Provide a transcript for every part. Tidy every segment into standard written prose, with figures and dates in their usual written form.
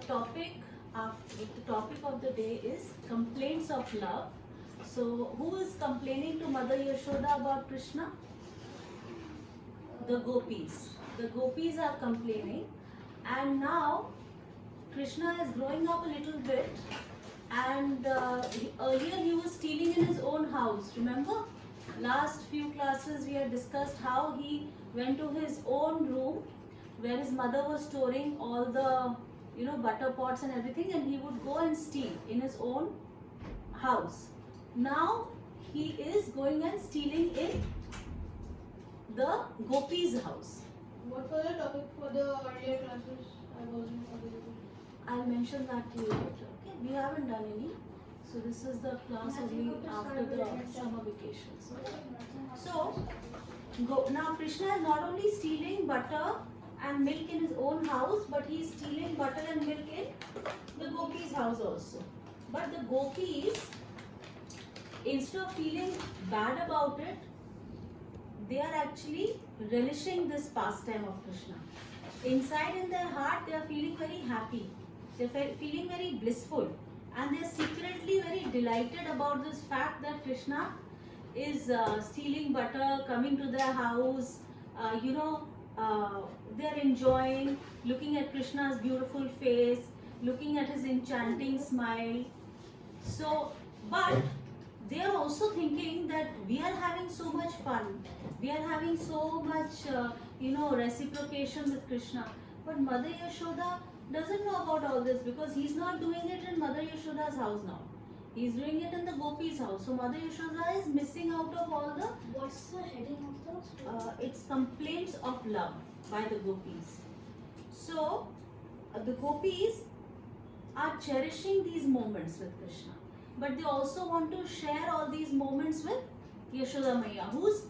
topic the topic of the day is complaints of love. So, who is complaining to Mother Yashoda about Krishna? The gopis. The gopis are complaining, and now Krishna is growing up a little bit, and earlier he was stealing in his own house. Remember? Last few classes we had discussed how he went to his own room where his mother was storing all the butter pots and everything, and he would go and steal in his own house. Now he is going and stealing in the gopis' house. What was the topic for the earlier classes? I wasn't available. I'll mention that to you later. Okay, we haven't done any. So this is the class only after the summer vacations. So now Krishna is not only stealing butter and milk in his own house, but he is stealing butter and milk in the gopis' house also. But the gopis, instead of feeling bad about it, they are actually relishing this pastime of Krishna. Inside in their heart, they are feeling very happy. They are feeling very blissful. And they are secretly very delighted about this fact that Krishna is stealing butter, coming to their house. They are enjoying looking at Krishna's beautiful face, looking at his enchanting smile. So, but they are also thinking that we are having so much fun. We are having so much, reciprocation with Krishna. But Mother Yashoda doesn't know about all this because he's not doing it in Mother Yashoda's house now. He's doing it in the gopis' house. So Mother Yashoda is missing out of all the. What's the heading of the It's complaints of love by the gopis. So the gopis are cherishing these moments with Krishna, but they also want to share all these moments with Yashoda Maiya, who's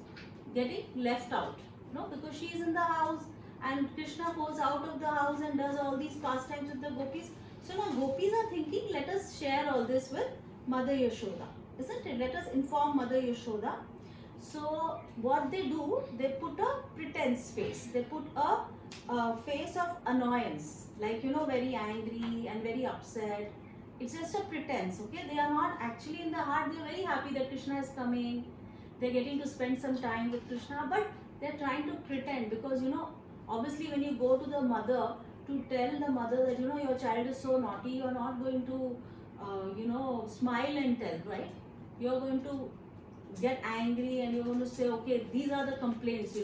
getting left out. Because she is in the house and Krishna goes out of the house and does all these pastimes with the gopis. So now gopis are thinking, let us share all this with Mother Yashoda, isn't it? Let us inform Mother Yashoda. So what they do, they put a pretense face. They put a face of annoyance, like very angry and very upset. It's just a pretense, okay? They are not actually in the heart. They are very happy that Krishna is coming. They're getting to spend some time with Krishna, but they're trying to pretend because obviously when you go to the mother to tell the mother that your child is so naughty, you're not going to smile and tell, right? You're going to get angry and you're going to say, okay, these are the complaints,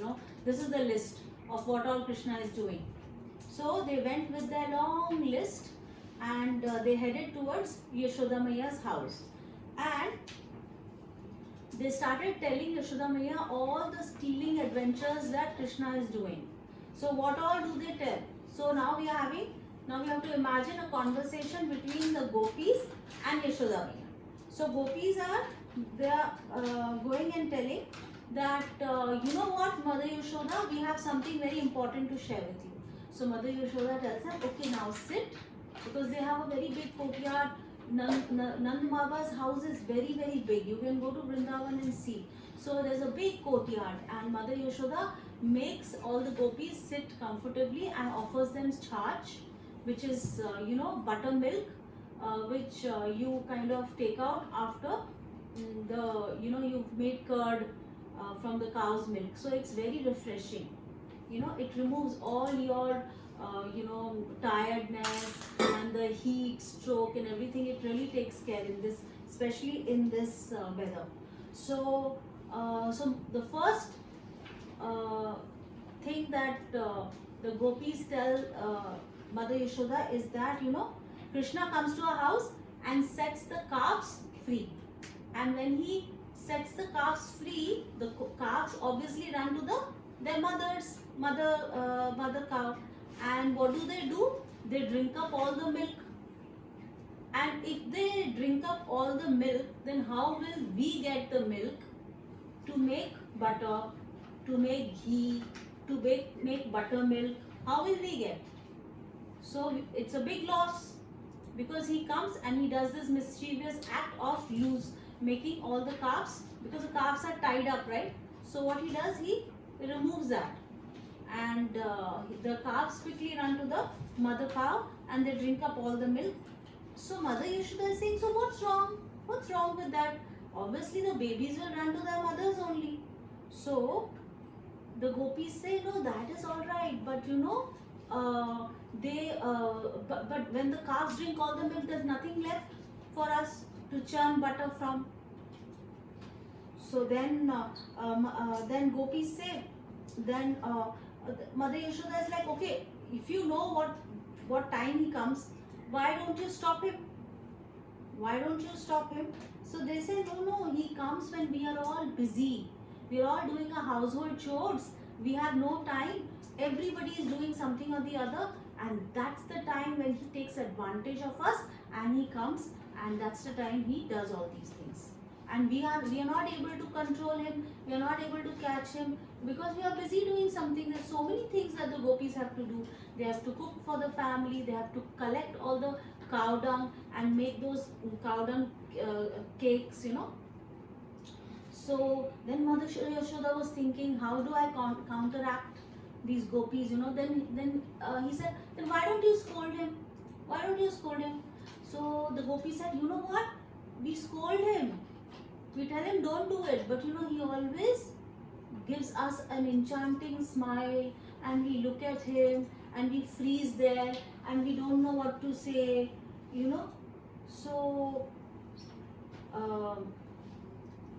this is the list of what all Krishna is doing. So they went with their long list and they headed towards Yashoda Maiya's house, and they started telling Yashoda Maiya all the stealing adventures that Krishna is doing. So what all do they tell? So now we have to imagine a conversation between the gopis and Yashoda Maiya. So gopis are going and telling that what, Mother Yashoda, we have something very important to share with you. So Mother Yashoda tells them, okay, now sit, because they have a very big courtyard. Nand Baba's house is very, very big. You can go to Vrindavan and see. So there's a big courtyard, and Mother Yashoda makes all the gopis sit comfortably and offers them charch, which is buttermilk, which you kind of take out after you've made curd from the cow's milk. So it's very refreshing. It removes all your tiredness and the heat stroke and everything. It really takes care in this, especially in this weather. So the first thing that the gopis tell Mother Yashoda is that Krishna comes to our house and sets the calves free, and when he sets the calves free, the calves obviously run to their mother cow. And what do? They drink up all the milk. And if they drink up all the milk, then how will we get the milk to make butter, to make ghee, to make buttermilk? How will we get? So it's a big loss, because he comes and he does this mischievous act of making all the calves, because the calves are tied up, right? So what he does, he removes that, and the calves quickly run to the mother cow, and they drink up all the milk. So Mother Yashoda is saying, so what's wrong? What's wrong with that? Obviously the babies will run to their mothers only. So the gopis say, no, that is all right, but you know, but when the calves drink all the milk, there's nothing left for us to churn butter from. So then gopis say, then Mother Yashoda is like, okay, if you know what time he comes, why don't you stop him? Why don't you stop him? So they say, no, he comes when we are all busy. We are all doing our household chores. We have no time. Everybody is doing something or the other, and that's the time when he takes advantage of us, and he comes, and that's the time he does all these things. And we are not able to control him. We are not able to catch him because we are busy doing something. There's so many things that the gopis have to do. They have to cook for the family. They have to collect all the cow dung and make those cow dung cakes, you know. So then Mother Yashoda was thinking, how do I counteract these gopis, you know? Then he said, then why don't you scold him? Why don't you scold him? So the gopi said, you know what? We scold him. We tell him don't do it, but you know, he always gives us an enchanting smile, and we look at him and we freeze there and we don't know what to say, you know. So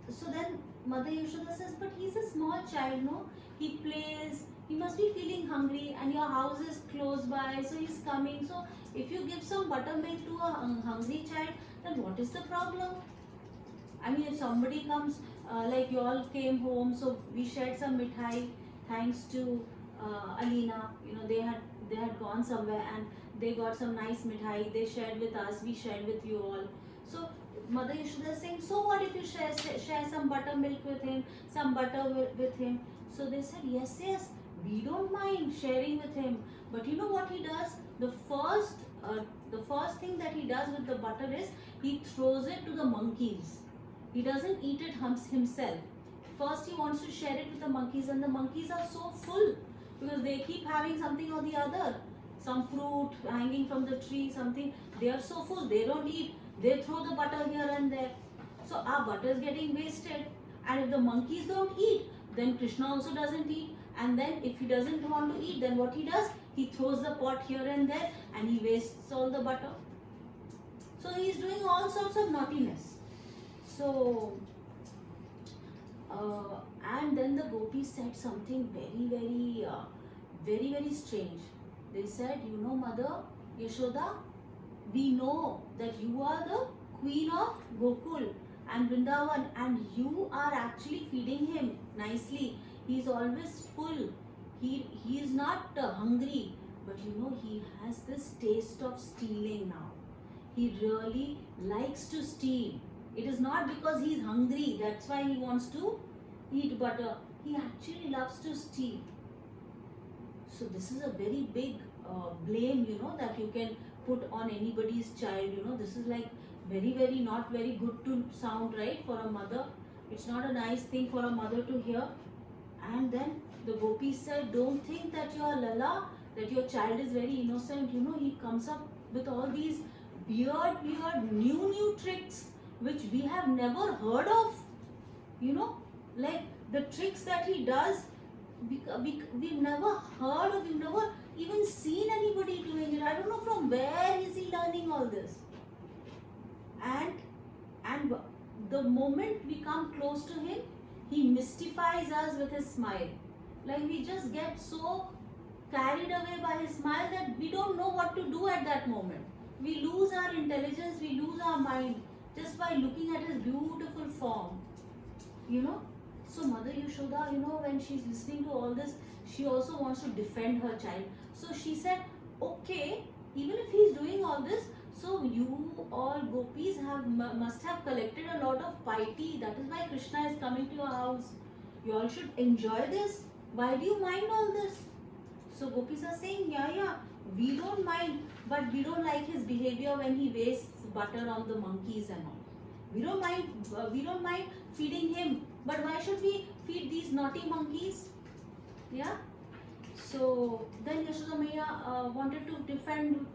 so then Mother Yashoda says, but he's a small child, no? He plays, he must be feeling hungry, and your house is close by, so he's coming. So if you give some buttermilk to a hungry child, then what is the problem? I mean, if somebody comes, like you all came home, so we shared some mithai thanks to Alina. You know, they had gone somewhere and they got some nice mithai. They shared with us, we shared with you all. So Mother Yashoda is saying, so what if you share some buttermilk with him, some butter with him? So they said, yes, we don't mind sharing with him. But you know what he does? The first thing that he does with the butter is he throws it to the monkeys. He doesn't eat it himself. First he wants to share it with the monkeys, and the monkeys are so full because they keep having something or the other. Some fruit hanging from the tree, something. They are so full, they don't eat. They throw the butter here and there. So our butter is getting wasted. And if the monkeys don't eat, then Krishna also doesn't eat. And then if he doesn't want to eat, then what he does? He throws the pot here and there and he wastes all the butter. So he is doing all sorts of naughtiness. So, and then the gopis said something very, very strange. They said, you know, Mother Yashoda, we know that you are the queen of Gokul and Vrindavan, and you are actually feeding him nicely. He is always full. He is not hungry, but you know, he has this taste of stealing now. He really likes to steal. It is not because he is hungry, that's why he wants to eat butter. He actually loves to steal. So this is a very big blame, you know, that you can put on anybody's child. You know, this is like very, very not very good to sound, right, for a mother. It's not a nice thing for a mother to hear. And then the gopis said, don't think that your Lala, that your child is very innocent. You know, he comes up with all these weird, new tricks which we have never heard of. You know, like the tricks that he does, we've never heard of, we've never even seen anybody doing it. I don't know from where is he learning all this. And the moment we come close to him, he mystifies us with his smile. Like we just get so carried away by his smile that we don't know what to do at that moment. We lose our intelligence, we lose our mind just by looking at his beautiful form. You know? So Mother Yashoda, you know, when she's listening to all this, she also wants to defend her child. So she said, okay, even if he's doing all this, so you all gopis must have collected a lot of piety. That is why Krishna is coming to your house. You all should enjoy this. Why do you mind all this? So gopis are saying, yeah, we don't mind, but we don't like his behavior when he wastes butter on the monkeys and all. We don't mind feeding him, but why should we feed these naughty monkeys? Yeah. So then Yashoda Maya wanted to defend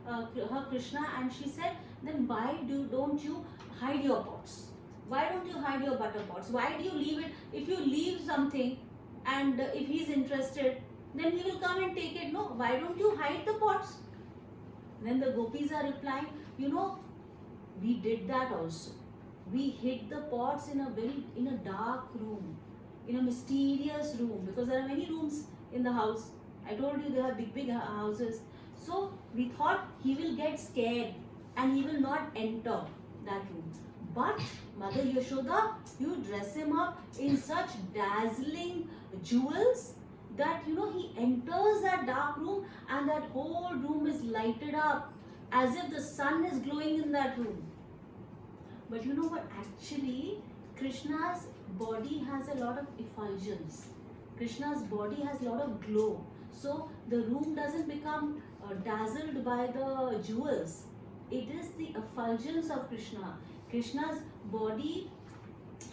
her Krishna, and she said, then why don't you hide your pots? Why don't you hide your butter pots? Why do you leave it? If you leave something, and if he's interested, then he will come and take it. No, why don't you hide the pots? Then the gopis are replying, we did that also. We hid the pots in a dark room, in a mysterious room, because there are many rooms in the house. I told you they have big houses. So we thought he will get scared and he will not enter that room. But Mother Yashoda, you dress him up in such dazzling jewels that he enters that dark room and that whole room is lighted up as if the sun is glowing in that room. But you know what? Actually, Krishna's body has a lot of effulgence. Krishna's body has a lot of glow. So the room doesn't become dazzled by the jewels. It is the effulgence of Krishna. Krishna's body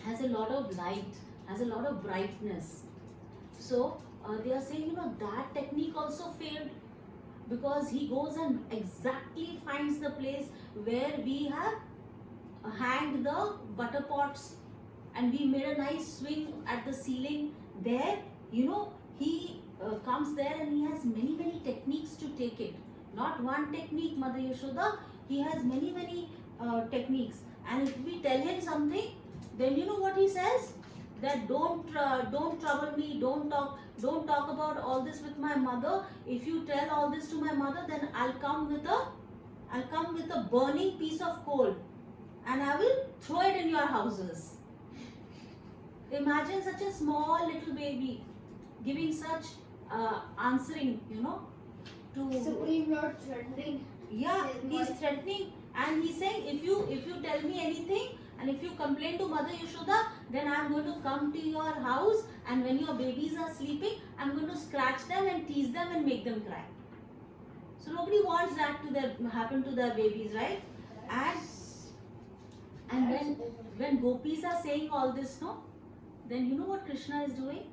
has a lot of light, has a lot of brightness. So they are saying, that technique also failed, because he goes and exactly finds the place where we have hanged the butter pots, and we made a nice swing at the ceiling there. He comes there and he has many techniques to take it. Not one technique, Mother Yashoda. He has many techniques. And if we tell him something, then you know what he says? That don't trouble me. Don't talk about all this with my mother. If you tell all this to my mother, then I'll come with a burning piece of coal, and I will throw it in your houses. Imagine such a small little baby giving such answering, to. Supreme Lord threatening. Yeah, he's threatening, and he's saying, if you tell me anything, and if you complain to Mother Yashoda, then I'm going to come to your house, and when your babies are sleeping, I'm going to scratch them and tease them and make them cry. So nobody wants that to happen to their babies, right? And when gopis are saying all this, no, then you know what Krishna is doing?